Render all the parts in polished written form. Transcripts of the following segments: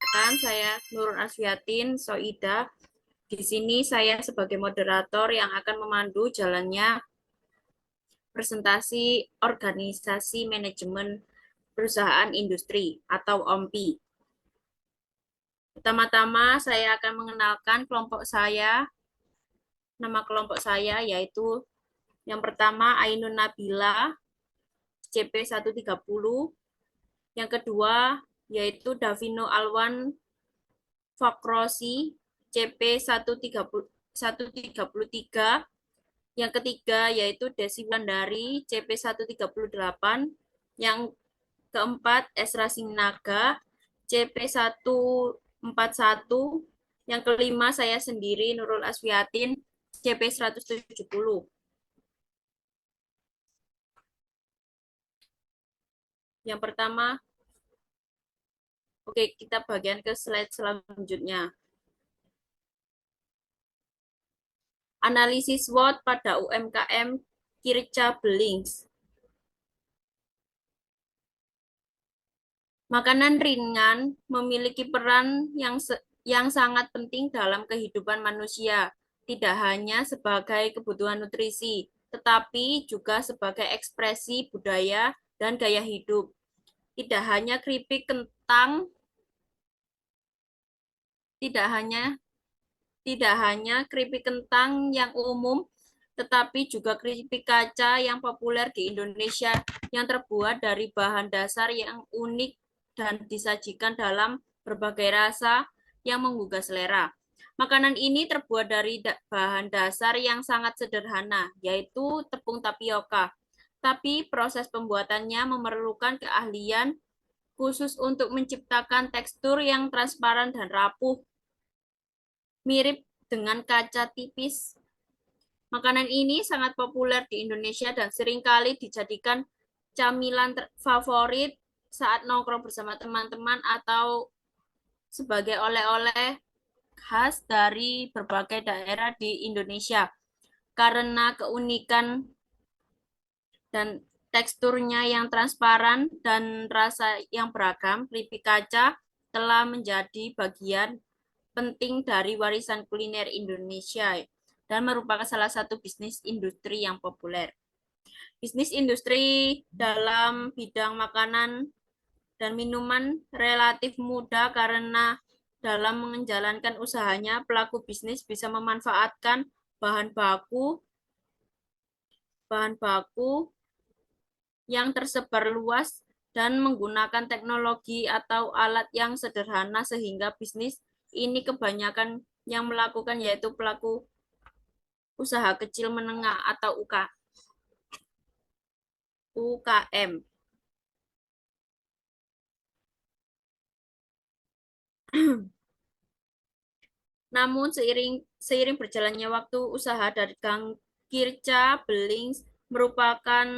Perkenalkan, saya Nurul Asfiatin Soida. Di sini saya sebagai moderator yang akan memandu jalannya presentasi Organisasi Manajemen Perusahaan Industri atau OMPI. Pertama-tama saya akan mengenalkan kelompok saya. Nama kelompok saya yaitu yang pertama Ainun Nabila, CP130. Yang kedua yaitu Davino Alwan Fakrosi, CP133. Yang ketiga yaitu Desi Wulandari, CP138. Yang keempat Esra Sinaga, CP141. Yang kelima saya sendiri Nurul Asfiatin, CP170. Yang pertama, oke, kita bagian ke slide selanjutnya. Analisis SWOT pada UMKM Kirca Belings. Makanan ringan memiliki peran yang sangat penting dalam kehidupan manusia, tidak hanya sebagai kebutuhan nutrisi, tetapi juga sebagai ekspresi budaya dan gaya hidup. Tidak hanya keripik kentang, tidak hanya tidak hanya keripik kentang yang umum, tetapi juga keripik kaca yang populer di Indonesia yang terbuat dari bahan dasar yang unik dan disajikan dalam berbagai rasa yang menggugah selera. Makanan ini terbuat dari bahan dasar yang sangat sederhana, yaitu tepung tapioka. Tapi proses pembuatannya memerlukan keahlian khusus untuk menciptakan tekstur yang transparan dan rapuh, mirip dengan kaca tipis. Makanan ini sangat populer di Indonesia dan seringkali dijadikan camilan favorit saat nongkrong bersama teman-teman atau sebagai oleh-oleh khas dari berbagai daerah di Indonesia. Karena keunikan dan teksturnya yang transparan dan rasa yang beragam, keripik kaca telah menjadi bagian penting dari warisan kuliner Indonesia dan merupakan salah satu bisnis industri yang populer. Bisnis industri dalam bidang makanan dan minuman relatif mudah karena dalam menjalankan usahanya, pelaku bisnis bisa memanfaatkan bahan baku bahan baku yang tersebar luas dan menggunakan teknologi atau alat yang sederhana sehingga bisnis ini kebanyakan yang melakukan yaitu pelaku usaha kecil menengah atau UKM. Namun seiring berjalannya waktu, usaha dari Gang Kirca Belings merupakan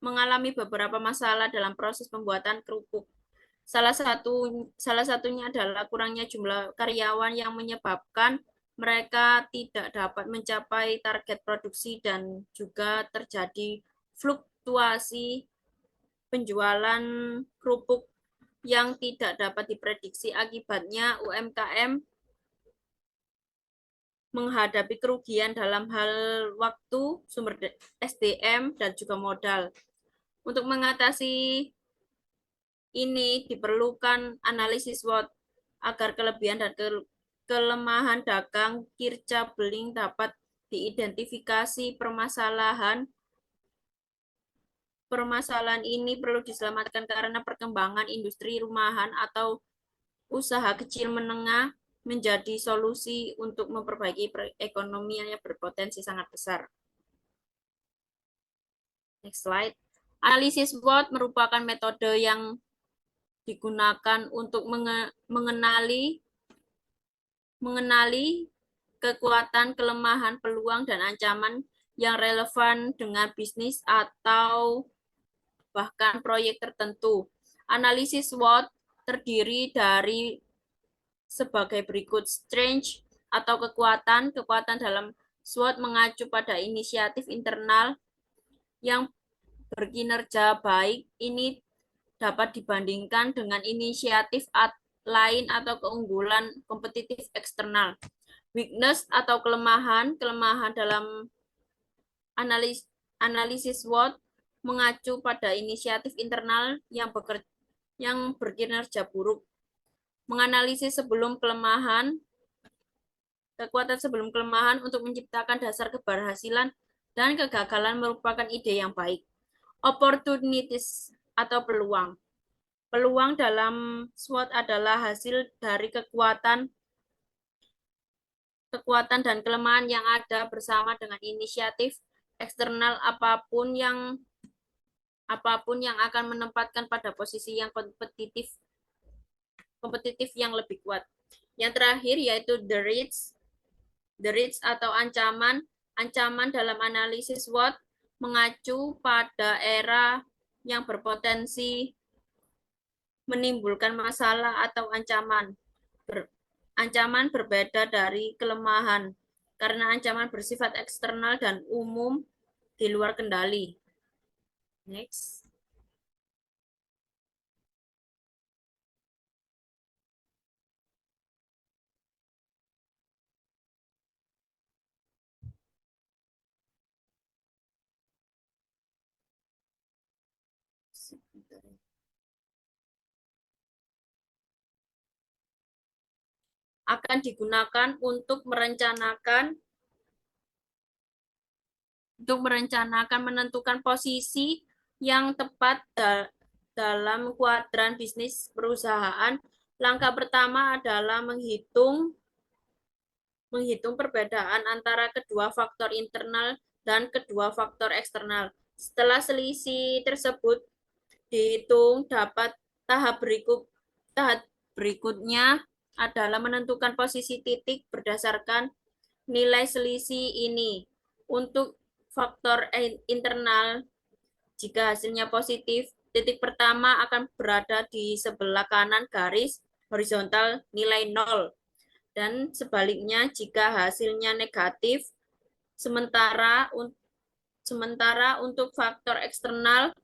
mengalami beberapa masalah dalam proses pembuatan kerupuk. Salah satunya adalah kurangnya jumlah karyawan yang menyebabkan mereka tidak dapat mencapai target produksi dan juga terjadi fluktuasi penjualan kerupuk yang tidak dapat diprediksi. Akibatnya UMKM menghadapi kerugian dalam hal waktu, sumber SDM, dan juga modal. Untuk mengatasi ini diperlukan analisis SWOT agar kelebihan dan kelemahan dagang Kirca Beling dapat diidentifikasi. Permasalahan ini perlu diselamatkan karena perkembangan industri rumahan atau usaha kecil menengah menjadi solusi untuk memperbaiki perekonomian yang berpotensi sangat besar. Next slide. Analisis SWOT merupakan metode yang digunakan untuk mengenali mengenali kekuatan, kelemahan, peluang, dan ancaman yang relevan dengan bisnis atau bahkan proyek tertentu. Analisis SWOT terdiri dari sebagai berikut: strength atau kekuatan. Kekuatan dalam SWOT mengacu pada inisiatif internal yang berkinerja baik. Ini dapat dibandingkan dengan inisiatif lain atau keunggulan kompetitif eksternal. Weakness atau kelemahan, kelemahan dalam analisis SWOT mengacu pada inisiatif internal yang berkinerja buruk. Menganalisis sebelum kelemahan, kekuatan sebelum kelemahan untuk menciptakan dasar keberhasilan dan kegagalan merupakan ide yang baik. Opportunities atau peluang. Peluang dalam SWOT adalah hasil dari kekuatan dan kelemahan yang ada bersama dengan inisiatif eksternal apapun yang akan menempatkan pada posisi yang kompetitif yang lebih kuat. Yang terakhir yaitu the risks atau ancaman. Ancaman dalam analisis SWOT mengacu pada era yang berpotensi menimbulkan masalah atau ancaman. Ancaman berbeda dari kelemahan karena ancaman bersifat eksternal dan umum di luar kendali. Next. Akan digunakan untuk merencanakan menentukan posisi yang tepat dalam kuadran bisnis perusahaan. Langkah pertama adalah menghitung perbedaan antara kedua faktor internal dan kedua faktor eksternal. Setelah selisih tersebut dihitung, tahap berikutnya adalah menentukan posisi titik berdasarkan nilai selisih ini. Untuk faktor internal, jika hasilnya positif, titik pertama akan berada di sebelah kanan garis horizontal nilai 0. Dan sebaliknya, jika hasilnya negatif, sementara untuk faktor eksternal,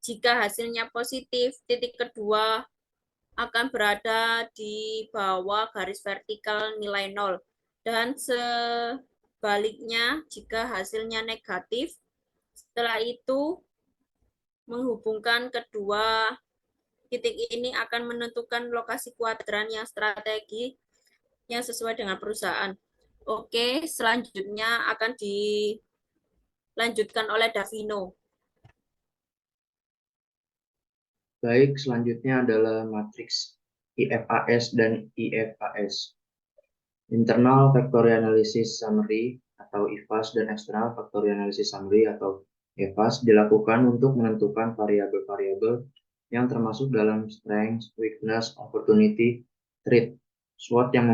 jika hasilnya positif, titik kedua akan berada di bawah garis vertikal nilai 0. Dan sebaliknya, jika hasilnya negatif, setelah itu menghubungkan kedua titik ini akan menentukan lokasi kuadran yang strategi yang sesuai dengan perusahaan. Oke, selanjutnya akan dilanjutkan oleh Davino. Baik, selanjutnya adalah matriks IFAS dan IFAS. Internal Factorial Analysis Summary atau IFAS dan External Factorial Analysis Summary atau EFAS dilakukan untuk menentukan variabel-variabel yang termasuk dalam strength, weakness, opportunity, threat, SWOT yang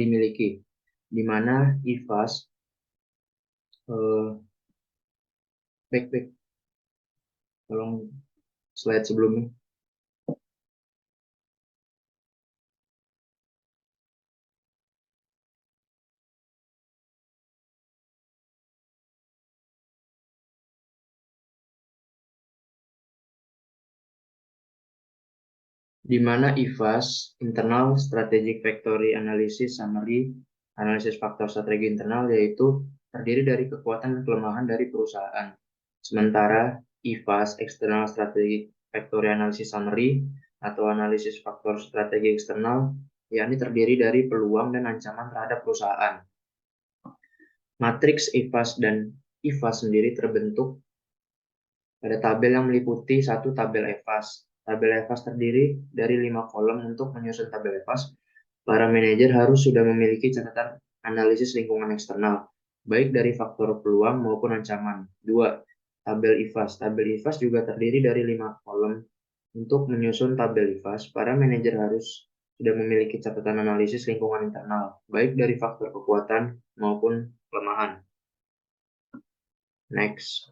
dimiliki, di mana IFAS back tolong slide sebelumnya. Di mana IFAS, Internal Strategic Factory Analysis Summary, analisis faktor strategi internal, yaitu terdiri dari kekuatan dan kelemahan dari perusahaan. Sementara IFAS, External Strategic Factory Analysis Summary, atau analisis faktor strategi eksternal, yakni terdiri dari peluang dan ancaman terhadap perusahaan. Matriks IFAS dan IFAS sendiri terbentuk pada tabel yang meliputi satu tabel EFAS. Tabel EFAS terdiri dari 5 kolom. Untuk menyusun tabel EFAS, para manajer harus sudah memiliki catatan analisis lingkungan eksternal, baik dari faktor peluang maupun ancaman. 2. Tabel IFAS. Tabel IFAS juga terdiri dari 5 kolom. Untuk menyusun tabel IFAS, para manajer harus sudah memiliki catatan analisis lingkungan internal, baik dari faktor kekuatan maupun kelemahan. Next.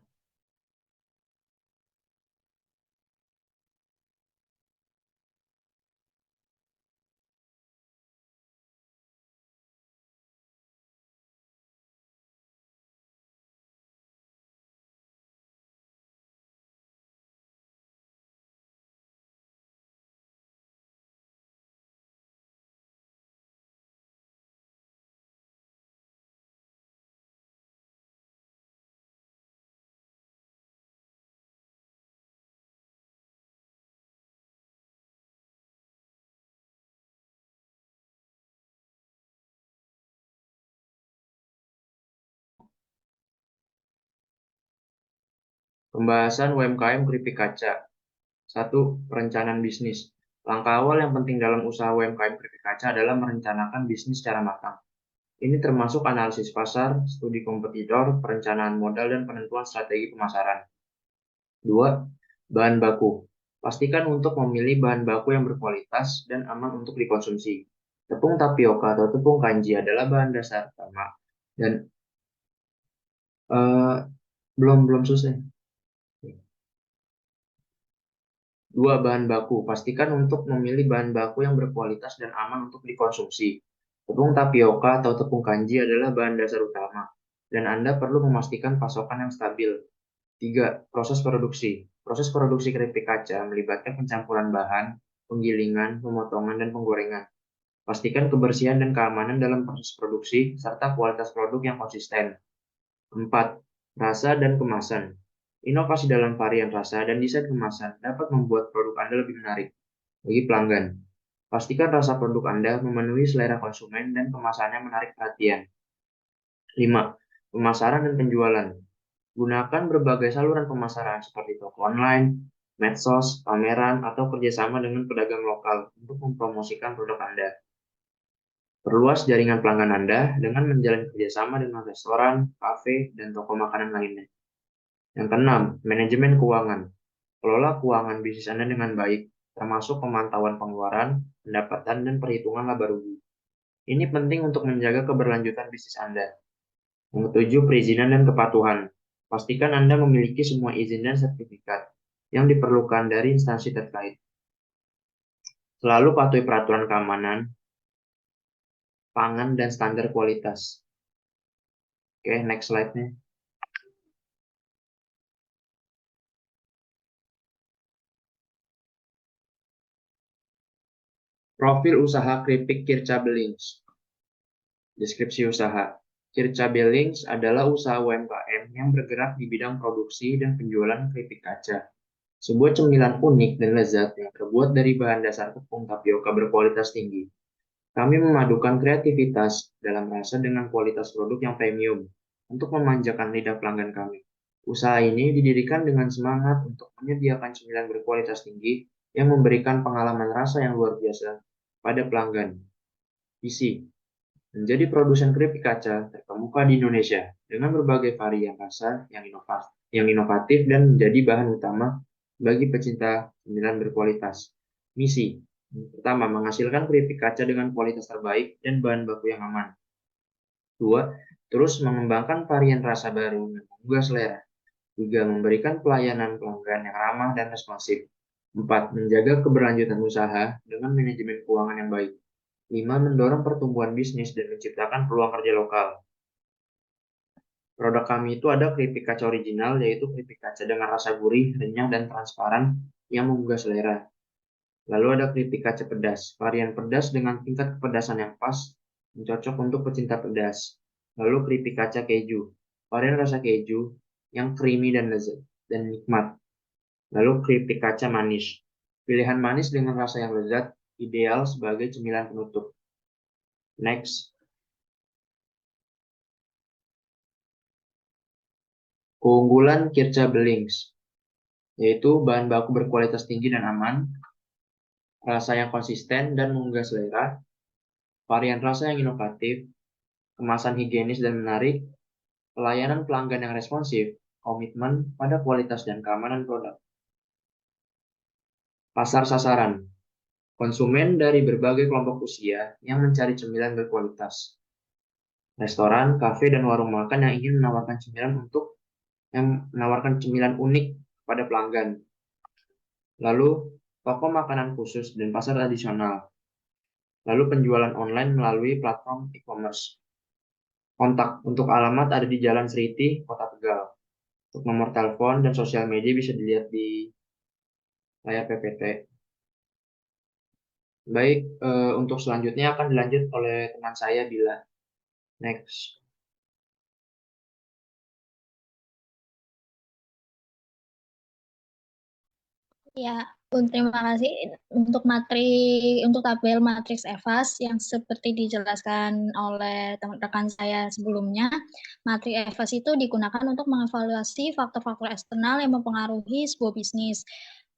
Pembahasan UMKM keripik kaca. 1. Perencanaan bisnis. Langkah awal yang penting dalam usaha UMKM keripik kaca adalah merencanakan bisnis secara matang. Ini termasuk analisis pasar, studi kompetitor, perencanaan modal, dan penentuan strategi pemasaran. 2. Bahan baku. Pastikan untuk memilih bahan baku yang berkualitas dan aman untuk dikonsumsi. Tepung tapioka atau tepung kanji adalah bahan dasar utama dan eh, belum belum selesai. 2. Bahan baku. Pastikan untuk memilih bahan baku yang berkualitas dan aman untuk dikonsumsi. Tepung tapioka atau tepung kanji adalah bahan dasar utama, dan Anda perlu memastikan pasokan yang stabil. 3. Proses produksi. Proses produksi keripik kaca melibatkan pencampuran bahan, penggilingan, pemotongan, dan penggorengan. Pastikan kebersihan dan keamanan dalam proses produksi, serta kualitas produk yang konsisten. 4. Rasa dan kemasan. Inovasi dalam varian rasa dan desain kemasan dapat membuat produk Anda lebih menarik bagi pelanggan. Pastikan rasa produk Anda memenuhi selera konsumen dan kemasannya menarik perhatian. 5. Pemasaran dan penjualan. Gunakan berbagai saluran pemasaran seperti toko online, medsos, pameran, atau kerjasama dengan pedagang lokal untuk mempromosikan produk Anda. Perluas jaringan pelanggan Anda dengan menjalin kerjasama dengan restoran, kafe, dan toko makanan lainnya. Yang keenam, manajemen keuangan. Kelola keuangan bisnis Anda dengan baik, termasuk pemantauan pengeluaran, pendapatan, dan perhitungan laba rugi. Ini penting untuk menjaga keberlanjutan bisnis Anda. Yang ketujuh, perizinan dan kepatuhan. Pastikan Anda memiliki semua izin dan sertifikat yang diperlukan dari instansi terkait. Selalu patuhi peraturan keamanan, pangan, dan standar kualitas. Oke, next slide-nya. Profil usaha keripik Kirca Bellings. Deskripsi usaha. Kirca Bellings adalah usaha UMKM yang bergerak di bidang produksi dan penjualan keripik kaca. Sebuah cemilan unik dan lezat yang terbuat dari bahan dasar tepung tapioka berkualitas tinggi. Kami memadukan kreativitas dalam rasa dengan kualitas produk yang premium untuk memanjakan lidah pelanggan kami. Usaha ini didirikan dengan semangat untuk menyediakan cemilan berkualitas tinggi yang memberikan pengalaman rasa yang luar biasa pada pelanggan. Visi: menjadi produsen keripik kaca terkemuka di Indonesia dengan berbagai varian rasa yang inovatif dan menjadi bahan utama bagi pecinta cemilan berkualitas. Misi: pertama, menghasilkan keripik kaca dengan kualitas terbaik dan bahan baku yang aman. 2. Terus mengembangkan varian rasa baru dan menggugah selera. 3. Memberikan pelayanan pelanggan yang ramah dan responsif. 4. Menjaga keberlanjutan usaha dengan manajemen keuangan yang baik. 5. Mendorong pertumbuhan bisnis dan menciptakan peluang kerja lokal. Produk kami itu ada keripik kaca original, yaitu keripik kaca dengan rasa gurih, renyah, dan transparan yang menggugah selera. Lalu ada keripik kaca pedas, varian pedas dengan tingkat kepedasan yang pas, cocok untuk pecinta pedas. Lalu keripik kaca keju, varian rasa keju yang creamy dan lezat dan nikmat. Lalu keripik kaca manis, pilihan manis dengan rasa yang lezat, ideal sebagai cemilan penutup. Next, keunggulan Kirca Bellings, yaitu bahan baku berkualitas tinggi dan aman, rasa yang konsisten dan menggugah selera, varian rasa yang inovatif, kemasan higienis dan menarik, pelayanan pelanggan yang responsif, komitmen pada kualitas dan keamanan produk. Pasar sasaran, konsumen dari berbagai kelompok usia yang mencari cemilan berkualitas. Restoran, kafe, dan warung makan yang ingin menawarkan cemilan unik pada pelanggan. Lalu, toko makanan khusus dan pasar tradisional. Lalu penjualan online melalui platform e-commerce. Kontak untuk alamat ada di Jalan Seriti, Kota Tegal. Untuk nomor telepon dan sosial media bisa dilihat di layar PPT. Baik, untuk selanjutnya akan dilanjut oleh teman saya Bila. Next. Ya, Terima kasih untuk tabel matriks EVAS yang seperti dijelaskan oleh teman rekan saya sebelumnya. Matriks EVAS itu digunakan untuk mengevaluasi faktor-faktor eksternal yang mempengaruhi sebuah bisnis.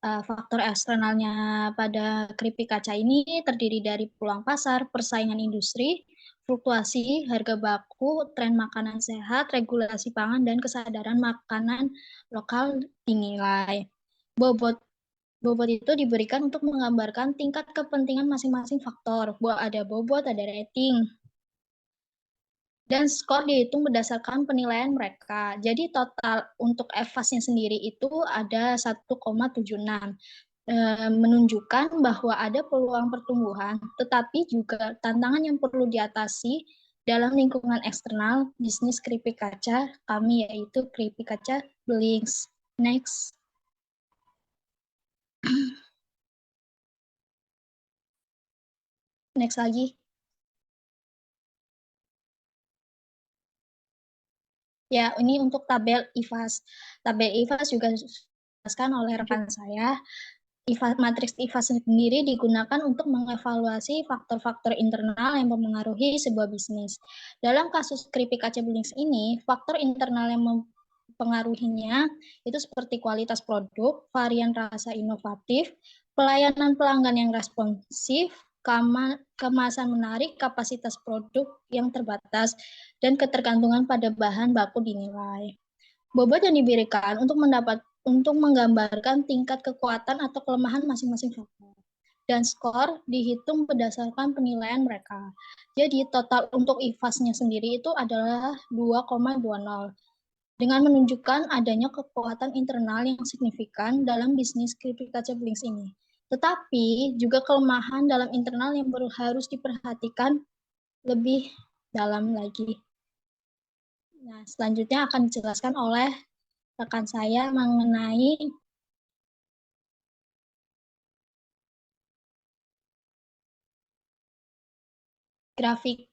Faktor eksternalnya pada keripik kaca ini terdiri dari peluang pasar, persaingan industri, fluktuasi harga baku, tren makanan sehat, regulasi pangan, dan kesadaran makanan lokal dinilai. Bobot Bobot itu diberikan untuk menggambarkan tingkat kepentingan masing-masing faktor. Ada bobot, ada rating. Dan skor dihitung berdasarkan penilaian mereka. Jadi total untuk EVAS-nya sendiri itu ada 1,76. Menunjukkan bahwa ada peluang pertumbuhan, tetapi juga tantangan yang perlu diatasi dalam lingkungan eksternal bisnis keripik kaca kami, yaitu keripik kaca Blings. Next. Next lagi. Ya, ini untuk tabel IFAS. Tabel IFAS juga dijelaskan oleh rekan saya. Matriks IFAS sendiri digunakan untuk mengevaluasi faktor-faktor internal yang mempengaruhi sebuah bisnis. Dalam kasus keripik kaca Blings ini, faktor internal yang mempengaruhinya itu seperti kualitas produk, varian rasa inovatif, pelayanan pelanggan yang responsif, kemasan menarik, kapasitas produk yang terbatas, dan ketergantungan pada bahan baku dinilai. Bobot yang diberikan untuk menggambarkan tingkat kekuatan atau kelemahan masing-masing faktor. Dan skor dihitung berdasarkan penilaian mereka. Jadi total untuk IFAS-nya sendiri itu adalah 2,20 dengan menunjukkan adanya kekuatan internal yang signifikan dalam bisnis keripik kaca Blings ini. Tetapi juga kelemahan dalam internal yang harus diperhatikan lebih dalam lagi. Nah, selanjutnya akan dijelaskan oleh rekan saya mengenai grafik.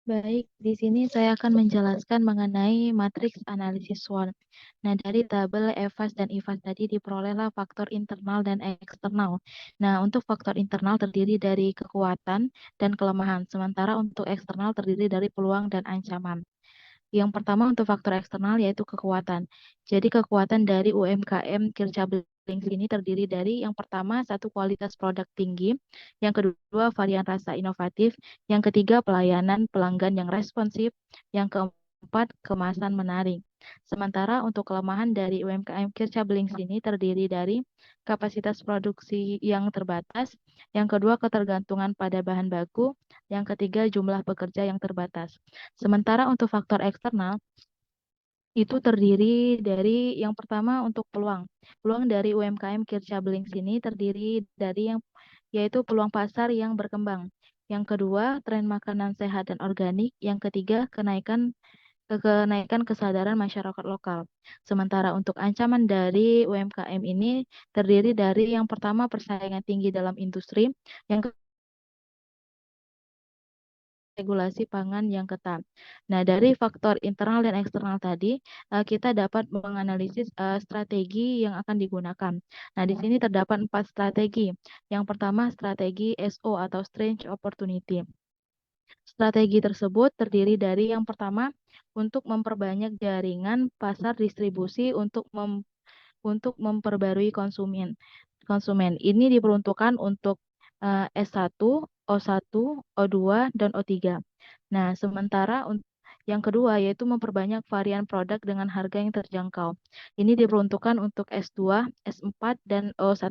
Baik, di sini saya akan menjelaskan mengenai matriks analisis SWOT. Nah, dari tabel EVAS dan IFAS tadi diperolehlah faktor internal dan eksternal. Nah, untuk faktor internal terdiri dari kekuatan dan kelemahan, sementara untuk eksternal terdiri dari peluang dan ancaman. Yang pertama untuk faktor eksternal yaitu kekuatan. Jadi kekuatan dari UMKM Kirca Blings ini terdiri dari yang pertama satu kualitas produk tinggi, yang kedua varian rasa inovatif, yang ketiga pelayanan pelanggan yang responsif, yang keempat kemasan menarik. Sementara untuk kelemahan dari UMKM Kirca Blings ini terdiri dari kapasitas produksi yang terbatas, yang kedua ketergantungan pada bahan baku, yang ketiga jumlah pekerja yang terbatas. Sementara untuk faktor eksternal, itu terdiri dari yang pertama untuk peluang. Peluang dari UMKM Kirca Blings ini terdiri dari yaitu peluang pasar yang berkembang. Yang kedua, tren makanan sehat dan organik. Yang ketiga, kenaikan kesadaran masyarakat lokal. Sementara untuk ancaman dari UMKM ini terdiri dari yang pertama persaingan tinggi dalam industri, yang regulasi pangan yang ketat. Nah, dari faktor internal dan eksternal tadi, kita dapat menganalisis strategi yang akan digunakan. Nah, di sini terdapat 4 strategi. Yang pertama, strategi SO atau Strange Opportunity. Strategi tersebut terdiri dari yang pertama, untuk memperbanyak jaringan pasar distribusi untuk memperbarui konsumen. Ini diperuntukkan untuk S1, O1, O2, dan O3. Nah, sementara Yang kedua yaitu memperbanyak varian produk dengan harga yang terjangkau. Ini diperuntukkan untuk S2, S4, dan O1.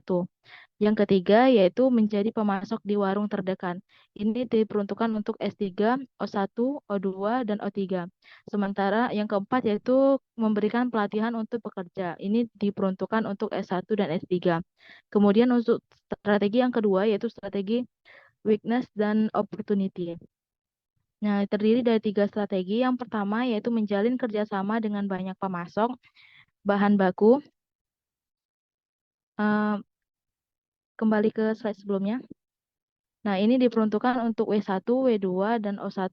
Yang ketiga yaitu menjadi pemasok di warung terdekat. Ini diperuntukkan untuk S3, O1, O2, dan O3. Sementara yang keempat yaitu memberikan pelatihan untuk pekerja. Ini diperuntukkan untuk S1 dan S3. Kemudian untuk strategi yang kedua yaitu strategi weakness dan opportunity. Nah, terdiri dari 3 strategi. Yang pertama yaitu menjalin kerjasama dengan banyak pemasok bahan baku. Kembali ke slide sebelumnya. Nah, ini diperuntukkan untuk W1, W2, dan O1.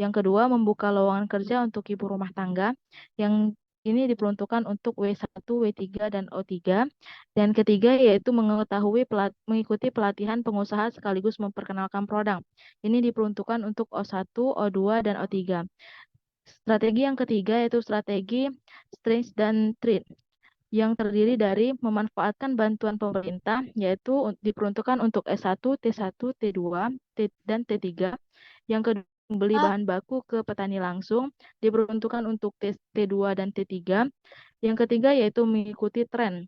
Yang kedua, membuka lowongan kerja untuk ibu rumah tangga. Yang ini diperuntukkan untuk W1, W3, dan O3. Dan ketiga, yaitu mengikuti pelatihan pengusaha sekaligus memperkenalkan produk. Ini diperuntukkan untuk O1, O2, dan O3. Strategi yang ketiga yaitu strategi strength dan threat, yang terdiri dari memanfaatkan bantuan pemerintah, yaitu diperuntukkan untuk S1, T1, T2, dan T3. Yang kedua, membeli bahan baku ke petani langsung, diperuntukkan untuk T2 dan T3. Yang ketiga, yaitu mengikuti tren,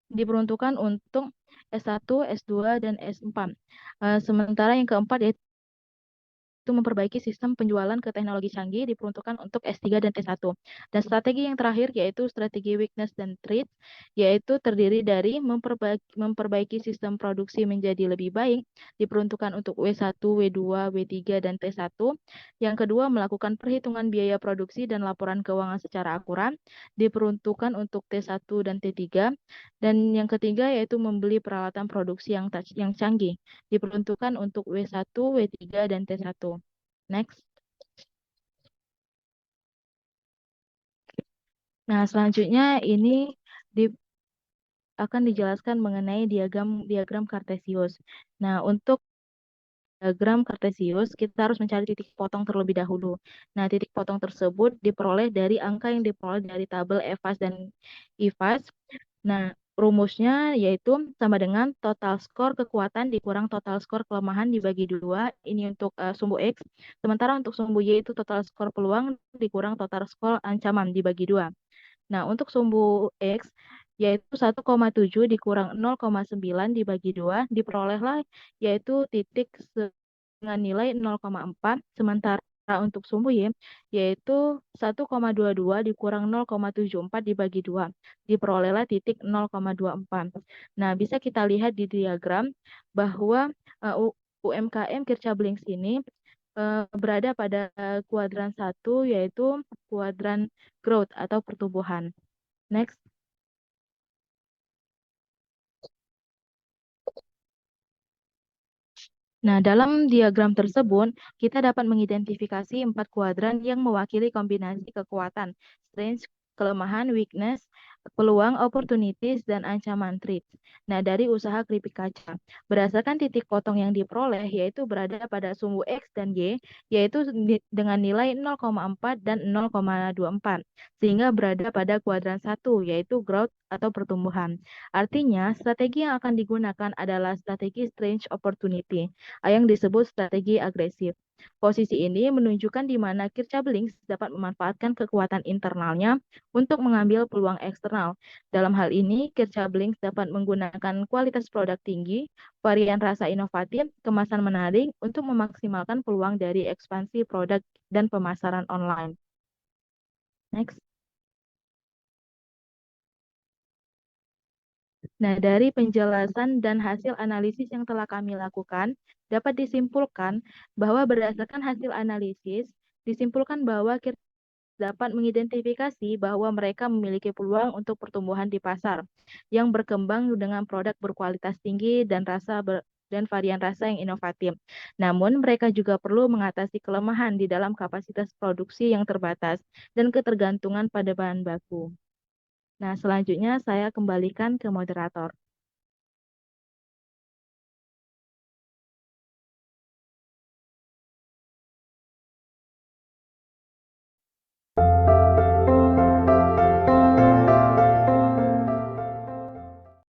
diperuntukkan untuk S1, S2, dan S4. Sementara yang keempat, yaitu memperbaiki sistem penjualan ke teknologi canggih diperuntukkan untuk S3 dan T1. Dan strategi yang terakhir yaitu strategi weakness dan threat, yaitu terdiri dari memperbaiki sistem produksi menjadi lebih baik, diperuntukkan untuk W1, W2, W3, dan T1. Yang kedua, melakukan perhitungan biaya produksi dan laporan keuangan secara akurat, diperuntukkan untuk T1 dan T3. Dan yang ketiga yaitu membeli peralatan produksi yang canggih, diperuntukkan untuk W1, W3, dan T1. Next. Nah, selanjutnya ini akan dijelaskan mengenai diagram Cartesius. Nah, untuk diagram Cartesius, kita harus mencari titik potong terlebih dahulu. Nah, titik potong tersebut diperoleh dari angka yang diperoleh dari tabel EVAS dan IVAS. Nah, rumusnya yaitu sama dengan total skor kekuatan dikurang total skor kelemahan dibagi 2. Ini untuk sumbu X. Sementara untuk sumbu Y itu total skor peluang dikurang total skor ancaman dibagi 2. Nah, untuk sumbu X yaitu 1,7 dikurang 0,9 dibagi 2 diperolehlah yaitu titik dengan nilai 0,4. Sementara untuk sumbu Y yaitu 1,22 dikurang 0,74 dibagi 2 diperolehlah titik 0,24. Nah, bisa kita lihat di diagram bahwa UMKM Kircablings ini berada pada kuadran 1 yaitu kuadran growth atau pertumbuhan. Next. Nah, dalam diagram tersebut, kita dapat mengidentifikasi 4 kuadran yang mewakili kombinasi kekuatan, strength, kelemahan, weakness, peluang, opportunities, dan ancaman threat. Nah, dari usaha keripik kaca. Berdasarkan titik potong yang diperoleh, yaitu berada pada sumbu X dan Y, yaitu dengan nilai 0,4 dan 0,24, sehingga berada pada kuadran 1, yaitu growth atau pertumbuhan. Artinya, strategi yang akan digunakan adalah strategi strange opportunity, yang disebut strategi agresif. Posisi ini menunjukkan di mana Kircablings dapat memanfaatkan kekuatan internalnya untuk mengambil peluang eksternal. Dalam hal ini, Kircablings dapat menggunakan kualitas produk tinggi, varian rasa inovatif, kemasan menarik untuk memaksimalkan peluang dari ekspansi produk dan pemasaran online. Next. Nah, dari penjelasan dan hasil analisis yang telah kami lakukan, dapat disimpulkan bahwa berdasarkan hasil analisis, disimpulkan bahwa kita dapat mengidentifikasi bahwa mereka memiliki peluang untuk pertumbuhan di pasar yang berkembang dengan produk berkualitas tinggi dan varian rasa yang inovatif. Namun, mereka juga perlu mengatasi kelemahan di dalam kapasitas produksi yang terbatas dan ketergantungan pada bahan baku. Nah, selanjutnya saya kembalikan ke moderator.